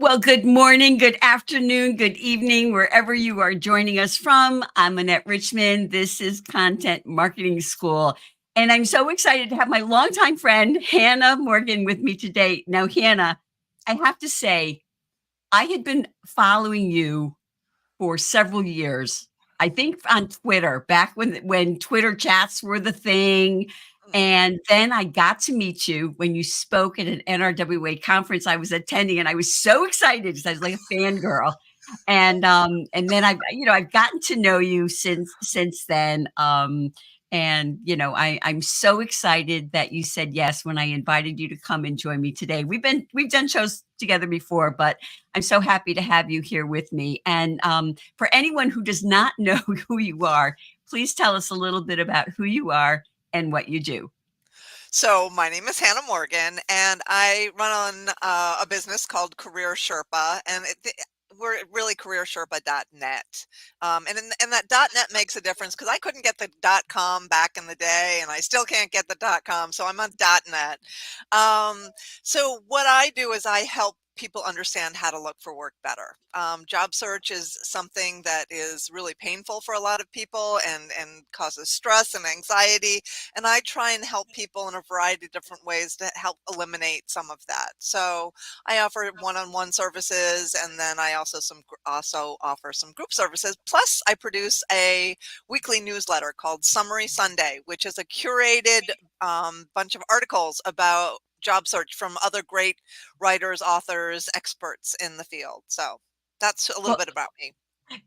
Well, good morning, good afternoon, good evening, wherever you are joining us from. I'm Annette Richmond. This is Content Marketing School. And I'm so excited to have my longtime friend, Hannah Morgan, with me today. Now, Hannah, I have to say, I had been following you for several years. I think on Twitter, back when Twitter chats were the thing. Mhm. And then I got to meet you when you spoke at an NRWA conference I was attending, and I was so excited because I was like a fangirl. And then I've gotten to know you since then. I'm so excited that you said yes when I invited you to come and join me today. We've done shows together before, but I'm so happy to have you here with me. And for anyone who does not know who you are, please tell us a little bit about who you are and what you do. So my name is Hannah Morgan, and I run on a business called Career Sherpa, and we're really careersherpa.net. And that .net makes a difference because I couldn't get the .com back in the day, and I still can't get the .com, so I'm on .net. So what I do is I help people understand how to look for work better. Job search is something that is really painful for a lot of people and causes stress and anxiety. And I try and help people in a variety of different ways to help eliminate some of that. So I offer one-on-one services, and then I also offer some group services. Plus, I produce a weekly newsletter called Summary Sunday, which is a curated bunch of articles about job search from other great writers, authors, experts in the field. So that's a little Well, bit about me.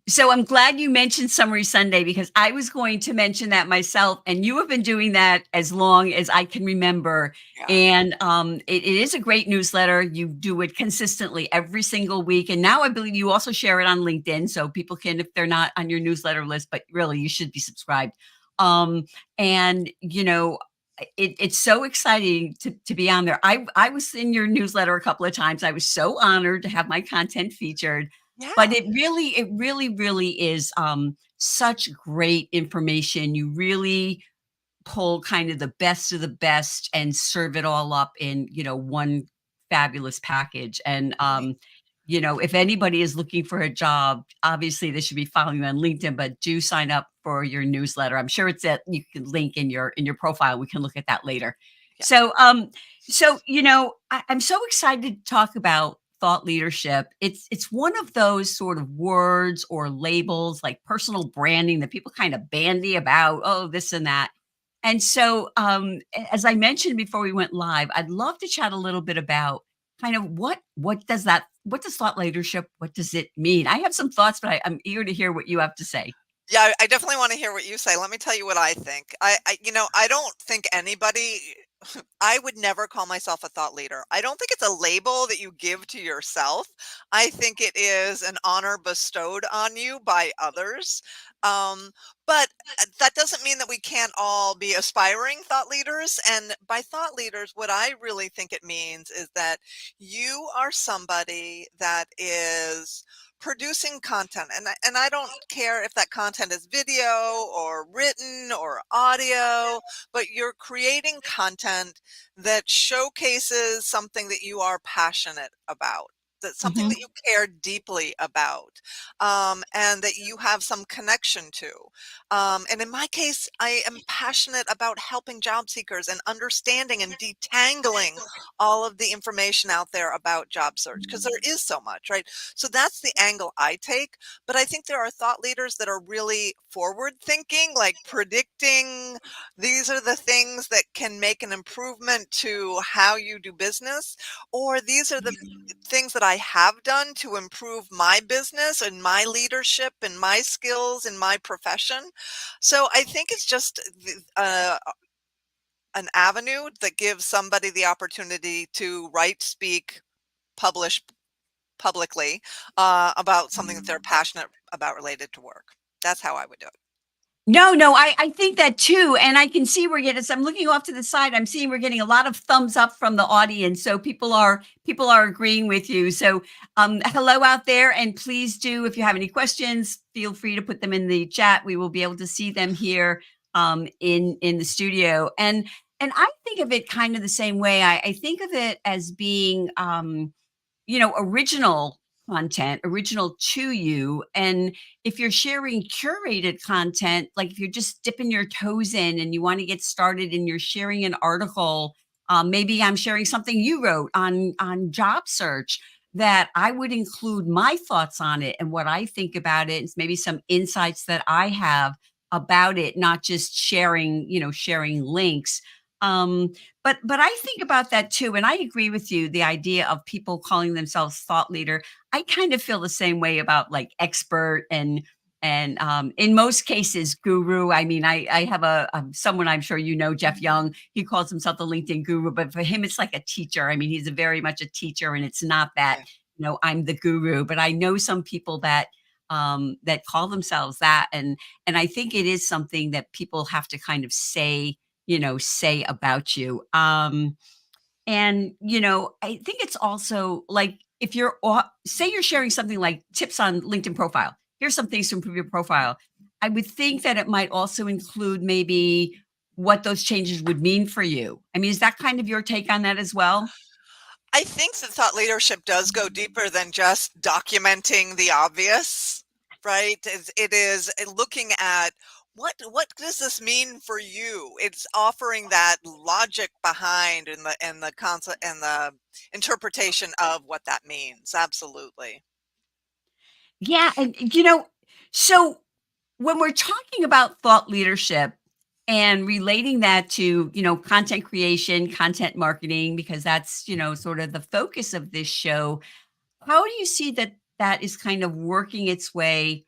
so I'm glad you mentioned Summary Sunday because I was going to mention that myself, and you have been doing that as long as I can remember. Yeah. And it is a great newsletter. You do it consistently every single week, and now I believe you also share it on LinkedIn, so people can, if they're not on your newsletter list, but really you should be subscribed. Um, and it's so exciting to be on there. I was in your newsletter a couple of times. I was so honored to have my content featured, but Yeah. it really is, such great information. You really pull kind of the best of the best and serve it all up in, one fabulous package. And, Right. if anybody is looking for a job, obviously they should be following you on LinkedIn, but do sign up for your newsletter. I'm sure it's at you can link in your profile. We can look at that later. Yeah. I'm so excited to talk about thought leadership. It's one of those sort of words or labels like personal branding that people kind of bandy about, oh, this and that. And so, as I mentioned before we went live, I'd love to chat a little bit about kind of what does thought leadership, what does it mean? I have some thoughts, but I'm eager to hear what you have to say. Yeah, I definitely want to hear what you say. Let me tell you what I think. I don't think anybody I would never call myself a thought leader. I don't think it's a label that you give to yourself. I think it is an honor bestowed on you by others. Um, but that doesn't mean that we can't all be aspiring thought leaders. And by thought leaders, what I really think it means is that you are somebody that is producing content, and I don't care if that content is video or written or audio, but you're creating content that showcases something that you are passionate about, that something Mhm, that you care deeply about, and that you have some connection to. And in my case, I am passionate about helping job seekers and understanding and detangling all of the information out there about job search because there is so much, right? So that's the angle I take. But I think there are thought leaders that are really forward thinking, like predicting these are the things that can make an improvement to how you do business, or these are the things that I have done to improve my business and my leadership and my skills in my profession. So I think it's just an avenue that gives somebody the opportunity to write, speak, publish publicly about something that they're passionate about related to work. That's how I would do it. No, I think that too, and I can see we're getting as I'm looking off to the side, I'm seeing we're getting a lot of thumbs up from the audience, so people are agreeing with you. So, hello out there, and please do, if you have any questions, feel free to put them in the chat. We will be able to see them here, in the studio, and I think of it kind of the same way. I think of it as being, original content, original to you. And if you're sharing curated content, like if you're just dipping your toes in and you want to get started and you're sharing an article, maybe I'm sharing something you wrote on job search, that I would include my thoughts on it and what I think about it, and maybe some insights that I have about it, not just sharing links. But I think about that too, and I agree with you, the idea of people calling themselves thought leader. I kind of feel the same way about like expert and in most cases guru. I mean, I have someone I'm sure you know, Jeff Young. He calls himself the LinkedIn guru, but for him, it's like a teacher. I mean, he's a very much a teacher, and it's not that Yeah. I'm the guru. But I know some people that call themselves that, and I think it is something that people have to kind of say about you. And I think it's also like if say you're sharing something like tips on LinkedIn profile. Here's some things to improve your profile. I would think that it might also include maybe what those changes would mean for you. I mean, is that kind of your take on that as well? I think that thought leadership does go deeper than just documenting the obvious, right? It is looking at what does this mean for you? It's offering that logic behind and the concept and the interpretation of what that means. Absolutely. Yeah, and so when we're talking about thought leadership and relating that to, content creation, content marketing, because that's, sort of the focus of this show, how do you see that that is kind of working its way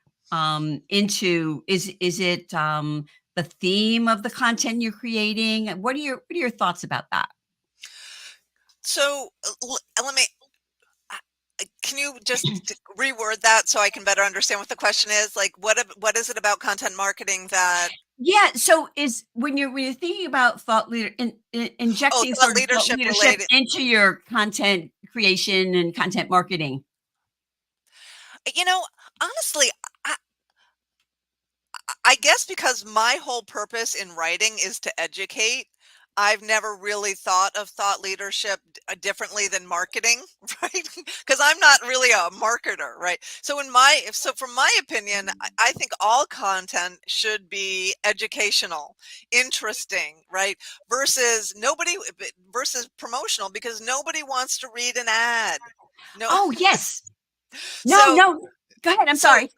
into is it the theme of the content you're creating? What are your thoughts about that? So let me. uh, Can you just reword that so I can better understand what the question is? Like, what is it about content marketing that? Yeah, so is when you're thinking about thought leader Oh, injecting thought sort of thought leadership leadership related. into your content creation and content marketing. You know, honestly, I, I guess because my whole purpose in writing is to educate, I've never really thought of thought leadership differently than marketing, right? Because I'm not really a marketer, right? So from my opinion, I think all content should be educational, interesting, right? Versus promotional, because nobody wants to read an ad. No, Oh, yes. No, so no. Go ahead, I'm so sorry.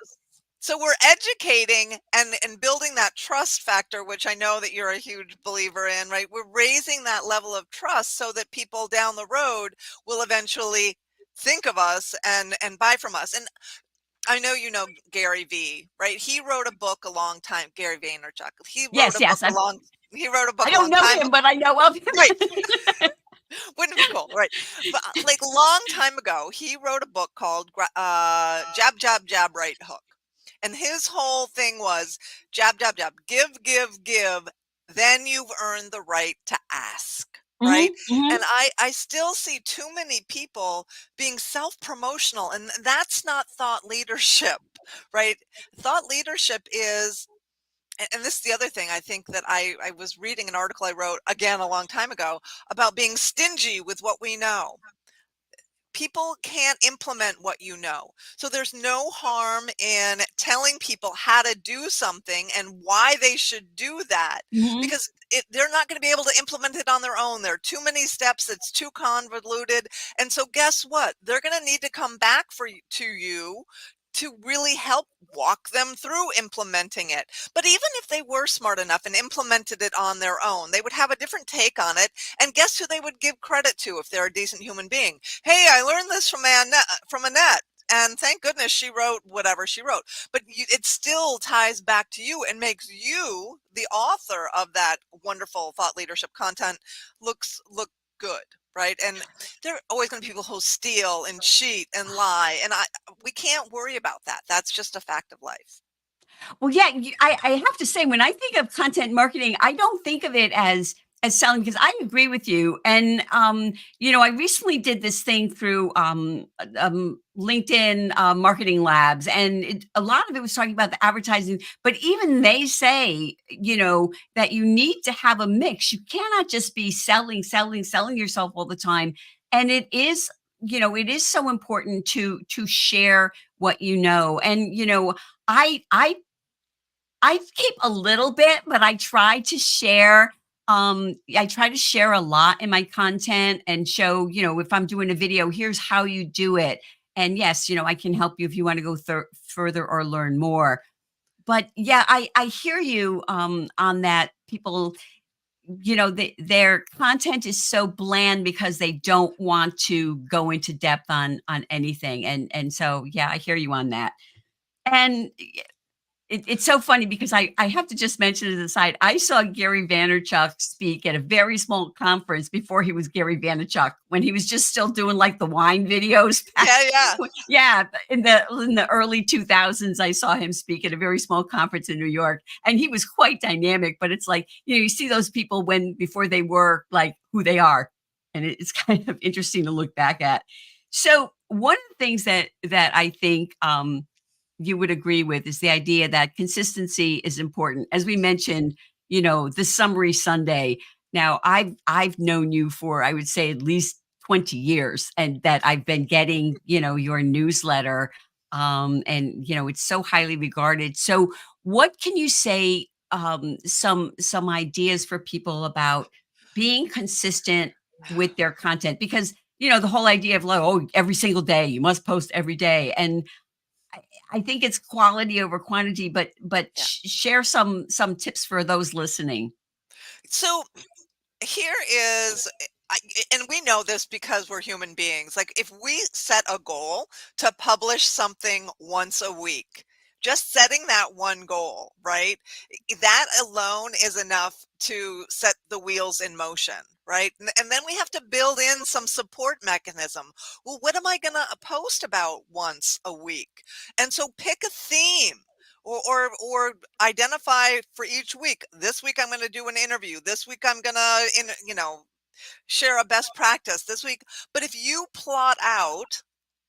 so we're educating and building that trust factor, which I know that you're a huge believer in, right? We're raising that level of trust so that people down the road will eventually think of us and buy from us. And I know you know Gary V, right? He wrote a book a long time. Gary Vaynerchuk. Yes, yes. He wrote a I book a don't long know time. him, but I know of him. Right. Wouldn't it be cool? Right. But like long time ago, he wrote a book called Jab, Jab, Jab, Right Hook. And his whole thing was jab, jab, jab, give, give, give. Then you've earned the right to ask. Right. Mhm, mhm. And I still see too many people being self promotional, and that's not thought leadership. Right. Thought leadership is, and this is the other thing I think that I was reading an article I wrote again a long time ago about being stingy with what we know. People can't implement what you know. So there's no harm in telling people how to do something and why they should do that, Mhm. because they're not going to be able to implement it on their own. There are too many steps. It's too convoluted. And so guess what? They're going to need to come back to you to really help walk them through implementing it. But even if they were smart enough and implemented it on their own, they would have a different take on it. And guess who they would give credit to if they're a decent human being? Hey, I learned this from Annette. And thank goodness she wrote whatever she wrote. But it still ties back to you and makes you, the author of that wonderful thought leadership content, look good, right? And there are always going to be people who steal and cheat and lie, and we can't worry about that. That's just a fact of life. Well, yeah, I have to say, when I think of content marketing, I don't think of it as selling, because I agree with you. And I recently did this thing through LinkedIn Marketing Labs, and a lot of it was talking about the advertising. But even they say, that you need to have a mix. You cannot just be selling, selling, selling yourself all the time. And it is it is so important to share what you know. And I keep a little bit, but I try to share. I try to share a lot in my content and show, if I'm doing a video, here's how you do it. And yes, I can help you if you want to go further or learn more. But yeah, I hear you on that. People, their content is so bland because they don't want to go into depth on anything. And so yeah, I hear you on that. And it's so funny because I have to just mention as a side, I saw Gary Vaynerchuk speak at a very small conference before he was Gary Vaynerchuk, when he was just still doing like the wine videos. Yeah, yeah. Yeah, in the early 2000s, I saw him speak at a very small conference in New York, and he was quite dynamic. But it's like, you see those people before they were like who they are, and it's kind of interesting to look back at. So one of the things that I think you would agree with is the idea that consistency is important. As we mentioned, the summary Sunday. Now, I've known you for, I would say, at least 20 years, and that I've been getting, your newsletter. And it's so highly regarded. So what can you say, some ideas for people about being consistent with their content? Because the whole idea of like, oh, every single day you must post every day. And I I think it's quality over quantity, but Yeah. share some tips for those listening. So here is and we know this because we're human beings. Like if we set a goal to publish something once a week, just setting that one goal, right? That alone is enough to set the wheels in motion, right? And then we have to build in some support mechanism. Well, what am I going to post about once a week? And so pick a theme. Or identify for each week. This week I'm going to do an interview. This week I'm going to share a best practice this week. But if you plot out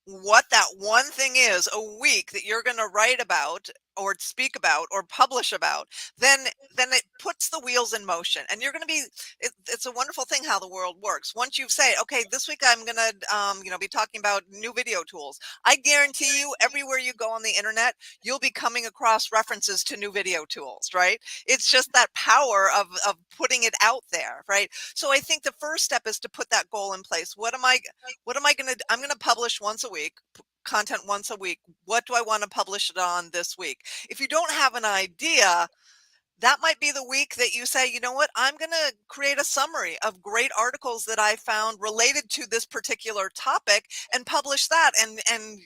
what that one thing is a week that you're going to write about or speak about or publish about, then it puts the wheels in motion, and you're going to be it's a wonderful thing how the world works. Once you say, okay, this week I'm going to be talking about new video tools, I guarantee you everywhere you go on the internet you'll be coming across references to new video tools, right? It's just that power of putting it out there, right? So I think the first step is to put that goal in place. What am I going to I'm going to publish once a week, content once a week. What do I want to publish it on this week? If you don't have an idea, that might be the week that you say, you know what, I'm going to create a summary of great articles that I found related to this particular topic and publish that and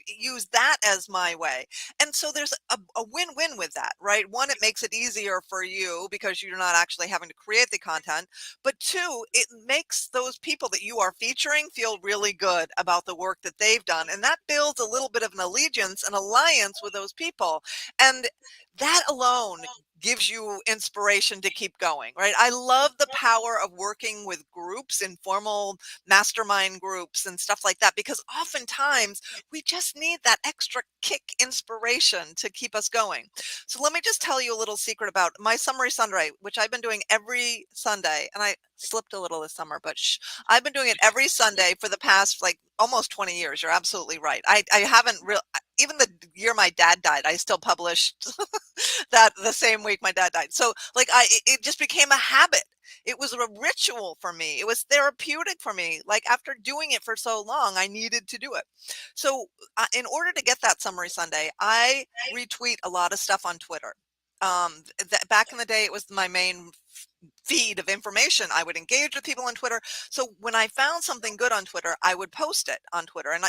use that as my way. And so there's a win-win with that, right? One, it makes it easier for you because you're not actually having to create the content. But two, it makes those people that you are featuring feel really good about the work that they've done. And that builds a little bit of an allegiance, an alliance with those people. And that alone gives you inspiration to keep going, right? I love the power of working with groups, informal mastermind groups and stuff like that, because oftentimes we just need that extra kick inspiration to keep us going. So let me just tell you a little secret about my summary Sunday, which I've been doing every Sunday, and I slipped a little this summer, but I've been doing it every Sunday for the past like almost 20 years. You're absolutely right. I haven't real even the year my dad died, I still published that the same week my dad died. So like it just became a habit. It was a ritual for me. It was therapeutic for me. Like after doing it for so long, I needed to do it. So in order to get that summary Sunday, I retweet a lot of stuff on Twitter. Back in the day, it was my main feed of information. I would engage with people on Twitter. So when I found something good on Twitter, I would post it on Twitter. And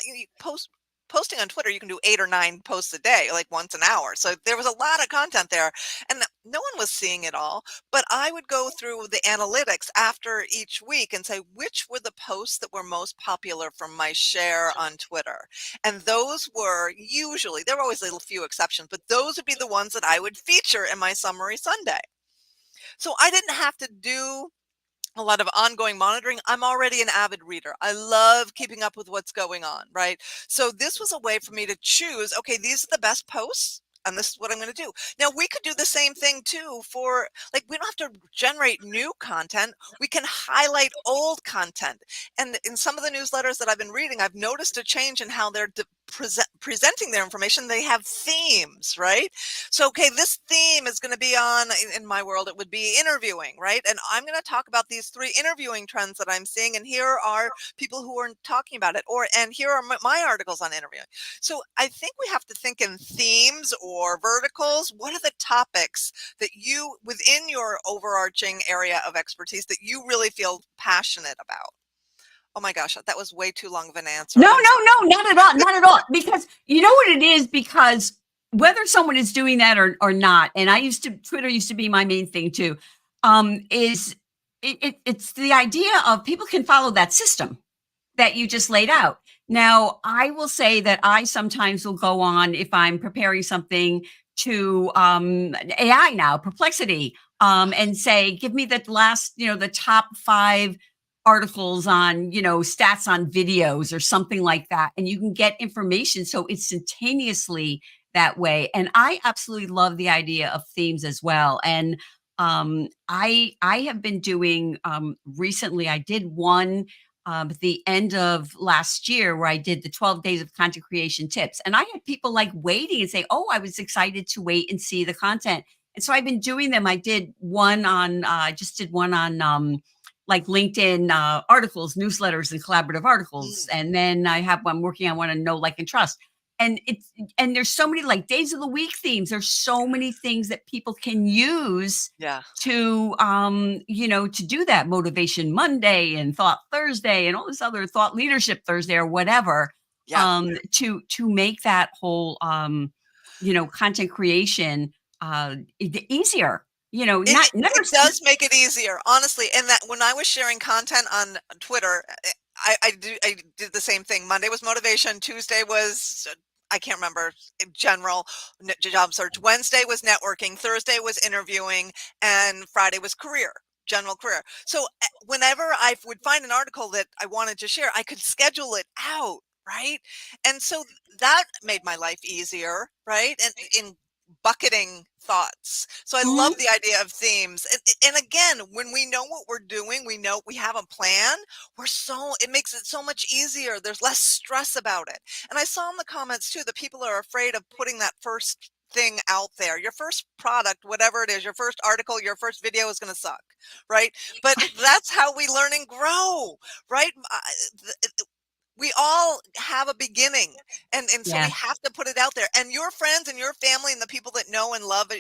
posting on Twitter, you can do 8 or 9 posts a day, like once an hour. So there was a lot of content there, and no one was seeing it all. But I would go through the analytics after each week and say, which were the posts that were most popular from my share on Twitter? And those were usually, there were always a few exceptions, but those would be the ones that I would feature in my summary Sunday. So I didn't have to do a lot of ongoing monitoring. I'm already an avid reader. I love keeping up with what's going on, right? So this was a way for me to choose, okay, these are the best posts. and this is what I'm going to do. Now, we could do the same thing too for, like, we don't have to generate new content. We can highlight old content. And in some of the newsletters that I've been reading, I've noticed a change in how they're presenting their information. They have themes, right? So, okay, this theme is going to be on, in my world, it would be interviewing, right? And I'm going to talk about these 3 interviewing trends that I'm seeing. And here are people who are talking about it, and here are my articles on interviewing. So I think we have to think in themes or verticals. What are the topics that you, within your overarching area of expertise, that you really feel passionate about? Oh my gosh, that was way too long of an answer. No, I'm no, no, not at all. Not at all. Because you know what it is? Because whether someone is doing that or not, and Twitter used to be my main thing too, is it's the idea of people can follow that system that you just laid out. Now, I will say that I sometimes will go on if I'm preparing something to AI now, Perplexity, and say, give me the last, the top 5 articles on, stats on videos or something like that. And you can get information so instantaneously that way. And I absolutely love the idea of themes as well. And I have been doing recently, I did one at the end of last year where I did the 12 days of content creation tips. And I had people like waiting and say, oh, I was excited to wait and see the content. And so I've been doing them. I did one on, just did one on like LinkedIn articles, newsletters, and collaborative articles. And then I'm working on one on know, like, and trust. And there's so many like days of the week themes. There's so many things that people can use Yeah. to to do that. Motivation Monday and Thought Thursday and all this other Thought Leadership Thursday or whatever. Yeah. To make that whole content creation easier. It, Never. it does make it easier, honestly. And that when I was sharing content on Twitter, I did the same thing. Monday was motivation. Tuesday was, I can't remember, general job search. Wednesday was networking. Thursday was interviewing, and Friday was general career. So whenever I would find an article that I wanted to share, I could schedule it out, right? And so that made my life easier, right? And in bucketing thoughts. So I love Mhm. the idea of themes. And again, when we know what we're doing, we know we have a plan, it makes it so much easier. There's less stress about it. And I saw in the comments too that people are afraid of putting that first thing out there. Your first product, whatever it is, your first article, your first video is going to suck, right? But that's how we learn and grow, right? We all have a beginning, and so we Yeah. have to put it out there, and your friends and your family and the people that know and love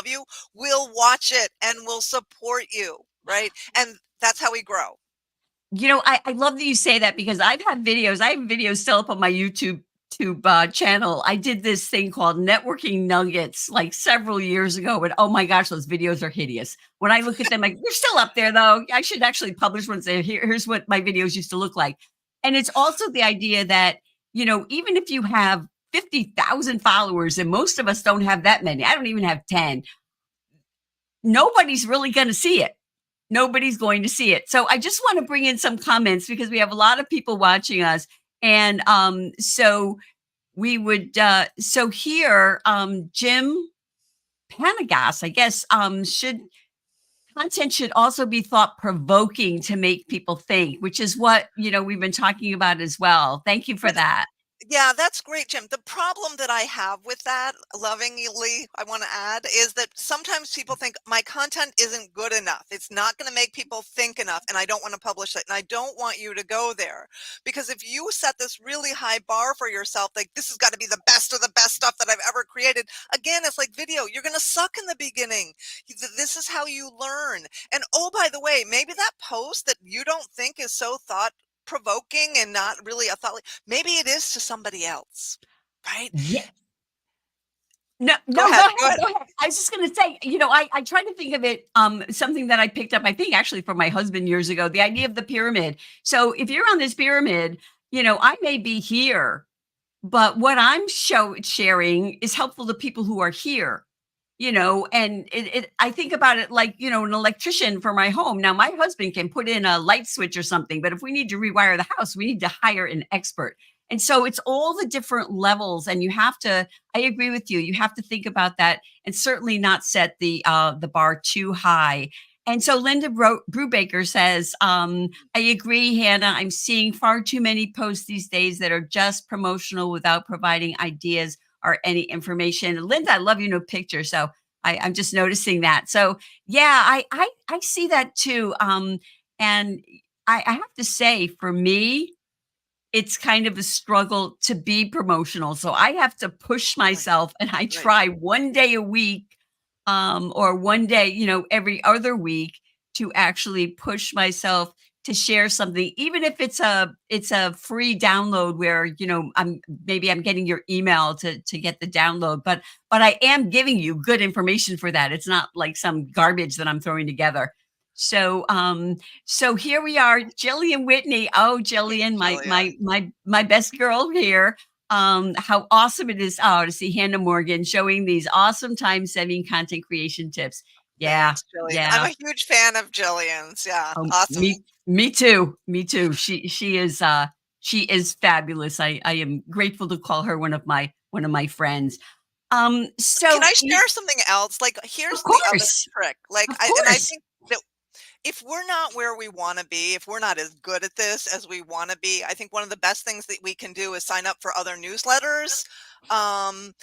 you will watch it and will support you, right? And that's how we grow. I love that you say that because I have videos still up on my YouTube channel. I did this thing called networking nuggets like several years ago, but oh my gosh, those videos are hideous. When I look at them, like they're still up there though. I should actually publish one and say, here's what my videos used to look like. And it's also the idea that, even if you have 50,000 followers, and most of us don't have that many, I don't even have 10, nobody's really going to see it. Nobody's going to see it. So I just want to bring in some comments because we have a lot of people watching us. And so we would, so here, Jim Panagas, I guess, content should also be thought provoking to make people think, which is what, we've been talking about as well. Thank you for But that. yeah, that's great, Jim. The problem that I have with that, lovingly, I want to add, is that sometimes people think my content isn't good enough. It's not going to make people think enough, and I don't want to publish it. And I don't want you to go there. Because if you set this really high bar for yourself, like this has got to be the best of the best stuff that I've ever created, again, it's like video. You're going to suck in the beginning. This is how you learn. And oh, by the way, maybe that post that you don't think is so thought provoking and not really a thought, maybe it is to somebody else, right? Yeah. No, Go no, go ahead, ahead, go ahead. go ahead. I was just gonna say, I try to think of it, something that I picked up, I think actually from my husband years ago, the idea of the pyramid. So if you're on this pyramid, I may be here, but what I'm sharing is helpful to people who are here. And I think about it like, an electrician for my home. Now, my husband can put in a light switch or something, but if we need to rewire the house, we need to hire an expert. And so it's all the different levels, and you have to, I agree with you. You have to think about that and certainly not set the bar too high. And so Linda Brubaker says, I agree, Hannah. I'm seeing far too many posts these days that are just promotional without providing ideas or any information. Linda, I love your new picture. So I'm just noticing that. So yeah, I see that too. And I have to say, for me, it's kind of a struggle to be promotional. So I have to push Right, myself, and I right. try one day a week, or one day, every other week, to actually push myself to share something, even if it's a free download where, I'm getting your email to get the download, but I am giving you good information for that. It's not like some garbage that I'm throwing together. So here we are, Jillian Whitney. Oh, Hey, Jillian, Jillian. my best girl here. How awesome it is, to see Hannah Morgan showing these awesome time-saving content creation tips. Yeah, Thanks, Jillian. I'm yeah. a huge fan of Jillian's. Yeah, Oh, awesome. me too. Me too. She is fabulous. I am grateful to call her one of my friends. Can So I share something else? Like, of here's the other course, trick. Like, of I course. think that if we're not where we want to be, if we're not as good at this as we want to be, I think one of the best things that we can do is sign up for other newsletters, um,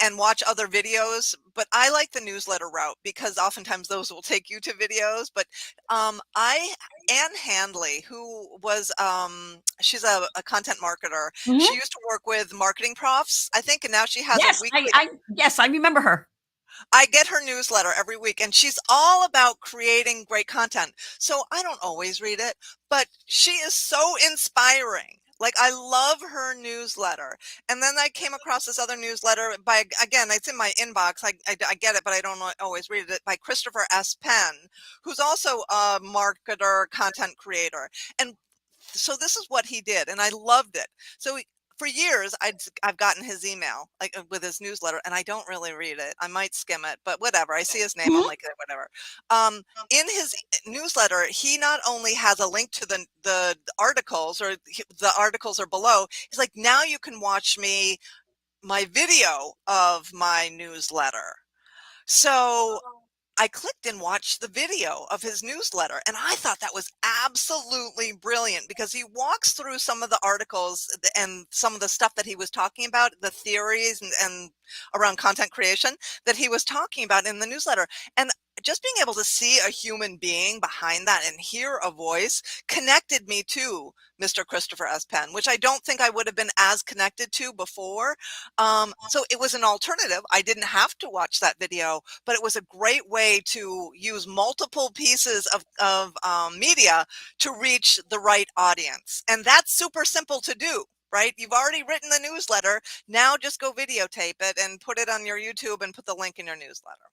and watch other videos. But I like the newsletter route because oftentimes those will take you to videos. But I Anne Handley, who was she's a content marketer. She Mhm. used to work with marketing profs, I think, and now she has a Yes, weekly. yes, I remember her. I get her newsletter every week, and she's all about creating great content. So I don't always read it, but she is so inspiring. Like, I love her newsletter. And then I came across this other newsletter by, again, it's in my inbox. I get it, but I don't always read it, by Christopher S. Penn, who's also a marketer, content creator. And so this is what he did, and I loved it. So for years, I've gotten his email, like, with his newsletter, and I don't really read it. I might skim it, but whatever. I see his name, I'm Mhm. like, whatever. Um, in his newsletter, he not only has a link to the articles, or the articles are below. He's like, now you can watch my video of my newsletter. So I clicked and watched the video of his newsletter, and I thought that was absolutely brilliant because he walks through some of the articles and some of the stuff that he was talking about, the theories and around content creation that he was talking about in the newsletter. And just being able to see a human being behind that and hear a voice connected me to Mr. Christopher S. Penn, which I don't think I would have been as connected to before. So it was an alternative. I didn't have to watch that video, but it was a great way to use multiple pieces of media to reach the right audience. And that's super simple to do, right? You've already written the newsletter. Now just go videotape it and put it on your YouTube and put the link in your newsletter.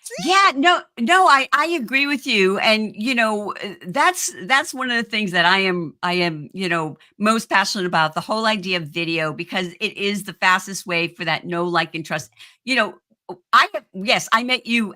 See? Yeah, no, I agree with you, and that's one of the things that I am most passionate about, the whole idea of video, because it is the fastest way for that know, like, and trust. You know, yes,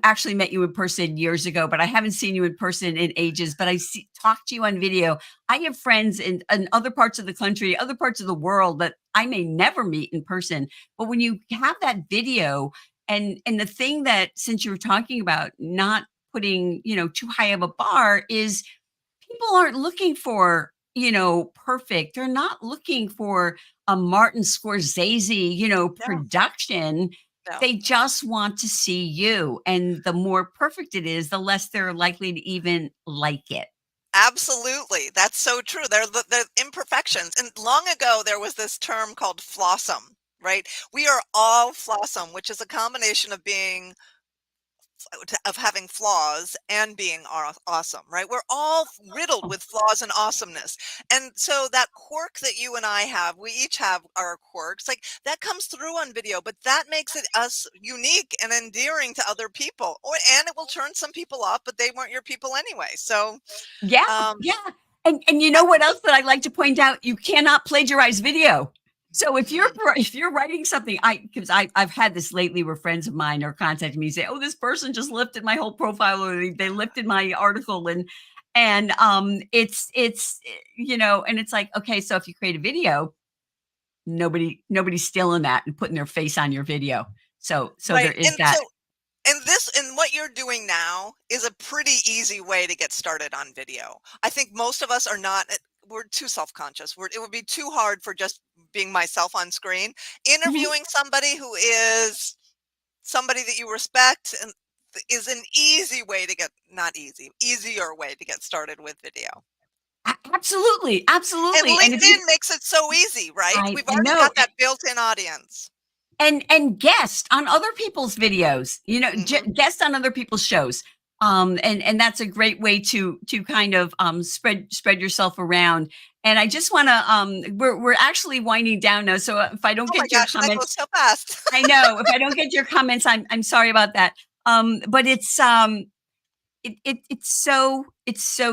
actually met you in person years ago, but I haven't seen you in person in ages. But talk to you on video. I have friends in other parts of the country, other parts of the world that I may never meet in person, but when you have that video, and the thing that, since you were talking about not putting, too high of a bar, is people aren't looking for, perfect. They're not looking for a Martin Scorsese, Yeah. production. Yeah. They just want to see you. And the more perfect it is, the less they're likely to even like it. Absolutely. That's so true. They're the imperfections. And long ago, there was this term called flossom, right? We are all flossom, which is a combination of being of having flaws and being awesome, right? We're all riddled Oh, with flaws and awesomeness. And so that quirk that you and I have, we each have our quirks, like, that comes through on video, but that makes it us unique and endearing to other people. And it will turn some people off, but they weren't your people anyway. So yeah, um yeah. And you know what else that I like to point out? You cannot plagiarize video. So if you're writing something, because I've had this lately where friends of mine are contacting me, say, "Oh, this person just lifted my whole profile, or they lifted my article," and it's and it's like, okay, so if you create a video, nobody's stealing that and putting their face on your video. So there Right. is that. And what you're doing now is a pretty easy way to get started on video. I think most of us are not, we're too self-conscious. It would be too hard for just being myself on screen. Mhm. Interviewing somebody who is somebody that you respect and is an easy way to get, not easy, easier way to get started with video. Absolutely, And absolutely. And if you, LinkedIn makes it so easy, right? I We've already know, got that built-in audience. and guest on other people's videos, Hmm. guest on other people's shows. And that's a great way to kind of spread yourself around. And I just want to we're actually winding down now, so if I don't Oh my get your gosh, that goes comments, so fast. I know if I don't get your comments, I'm sorry about that. But it's so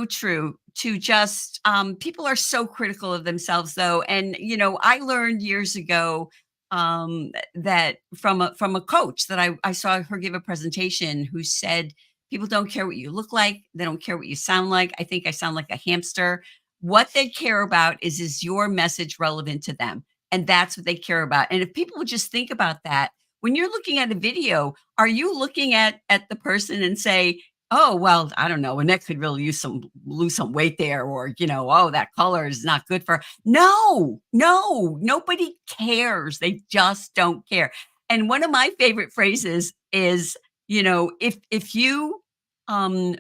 true to just people are so critical of themselves though. And I learned years ago that from a coach that I saw her give a presentation, who said people don't care what you look like, they don't care what you sound like. I think I sound like a hamster. What they care about is your message relevant to them? And that's what they care about. And if people would just think about that, when you're looking at a video, are you looking at the person and say, oh, well, I don't know, Annette could really lose some weight there, or, oh, that color is not good for her. No, no, nobody cares. They just don't care. And one of my favorite phrases is, um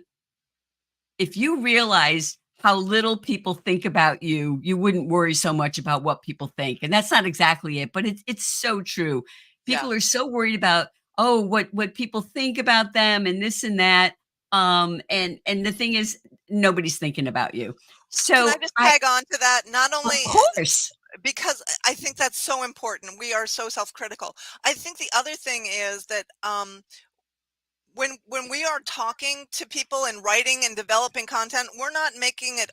if you realize how little people think about you, you wouldn't worry so much about what people think. And that's not exactly it, but it's so true. Yeah. People are so worried about, oh, what people think about them and this and that. And the thing is, nobody's thinking about you. Can I So just I tag on to that? Not Of only course. because I think that's so important. We are so self-critical. I think the other thing is that when we are talking to people and writing and developing content, we're not making it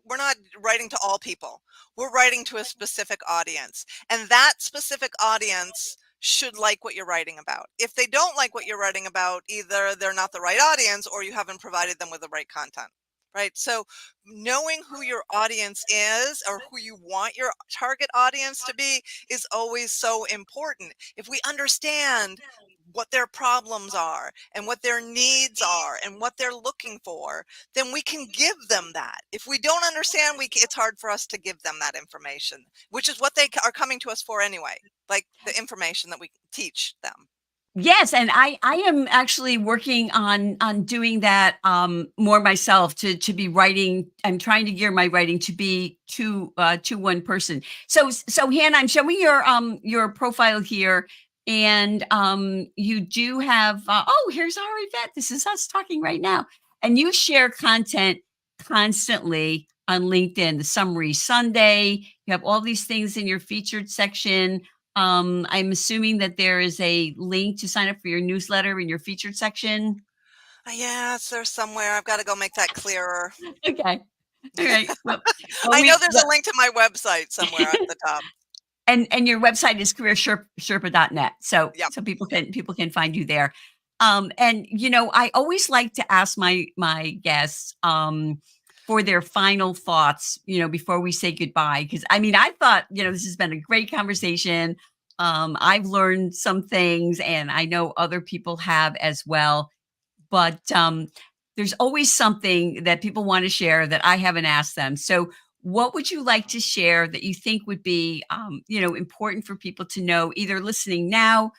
we're not writing to all people. We're writing to a specific audience, and that specific audience should like what you're writing about. If they don't like what you're writing about, either they're not the right audience or you haven't provided them with the right content. Right. So knowing who your audience is or who you want your target audience to be is always so important. If we understand what their problems are and what their needs are and what they're looking for, then we can give them that. If we don't understand, it's hard for us to give them that information, which is what they are coming to us for anyway, like the information that we teach them. Yes, and I am actually working on doing that more myself, to be writing. I'm trying to gear my writing to be to one person. So Hannah, I'm showing your profile here, and you do have oh, here's our event. This is us talking right now. And you share content constantly on LinkedIn, the summary Sunday. You have all these things in your featured section. I'm assuming that there is a link to sign up for your newsletter in your featured section. Yeah, it's there somewhere. I've got to go make that clearer. Okay. All right. Well, I know we there's a link to my website somewhere at the top. and your website is careersherpa.net. So Yep. so people can find you there. And I always like to ask my guests for their final thoughts, before we say goodbye. Because I mean, I thought, this has been a great conversation. I've learned some things, and I know other people have as well. But there's always something that people want to share that I haven't asked them. So, what would you like to share that you think would be, important for people to know, either listening now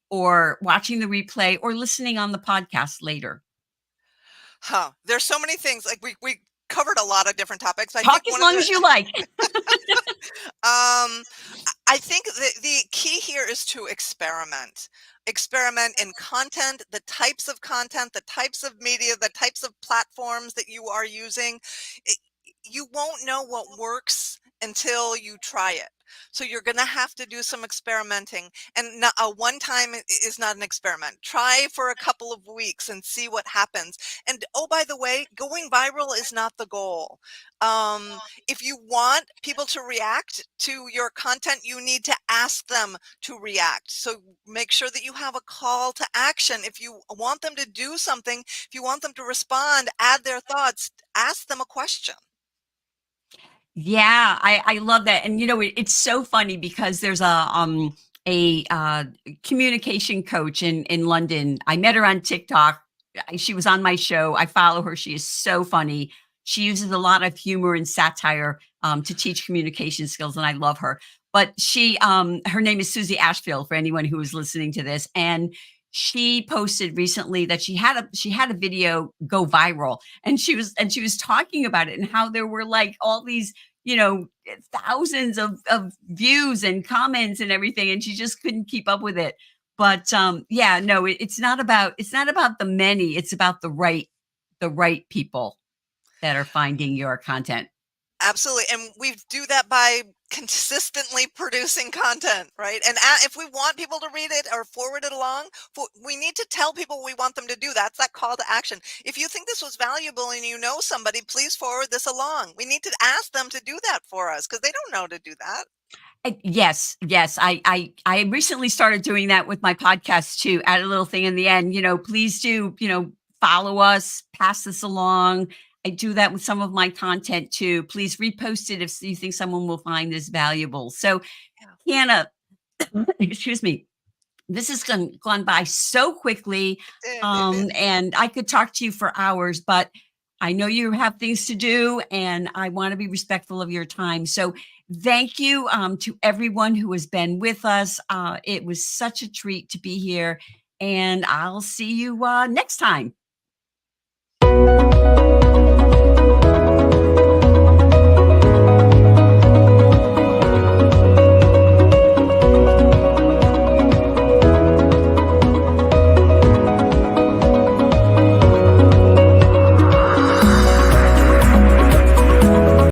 or watching the replay or listening on the podcast later? Huh. There's so many things. Like we covered a lot of different topics. I Talk think as one of long the as you like. I think the key here is to experiment. Experiment in content, the types of content, the types of media, the types of platforms that you are using. It- you won't know what works until you try it. So you're going to have to do some experimenting. And not, a one time is not an experiment. Try for a couple of weeks and see what happens. And oh, by the way, going viral is not the goal. If you want people to react to your content, you need to ask them to react. So make sure that you have a call to action. If you want them to do something, if you want them to respond, add their thoughts, ask them a question. Yeah, I love that. And it's so funny because there's a communication coach in London. I met her on TikTok. She was on my show. I follow her. She is so funny. She uses a lot of humor and satire to teach communication skills, and I love her. But her name is Susie Ashfield for anyone who is listening to this, and she posted recently that she had a video go viral, and she was talking about it and how there were like all these thousands of views and comments and everything, and she just couldn't keep up with it. But yeah, no, it's not about the many, it's about the right people that are finding your content. Absolutely, and we do that by consistently producing content, right? And if we want people to read it or forward it along, we need to tell people we want them to do. That's that call to action. If you think this was valuable and you know somebody, please forward this along. We need to ask them to do that for us because they don't know to do that. Yes, yes. I recently started doing that with my podcast too. Add a little thing in the end. Please do follow us, pass this along. I do that with some of my content too. Please repost it if you think someone will find this valuable. So, Yeah, Hannah, excuse me. This has gone by so quickly, it did. and I could talk to you for hours, but I know you have things to do, and I want to be respectful of your time. So, thank you to everyone who has been with us. It was such a treat to be here, and I'll see you next time.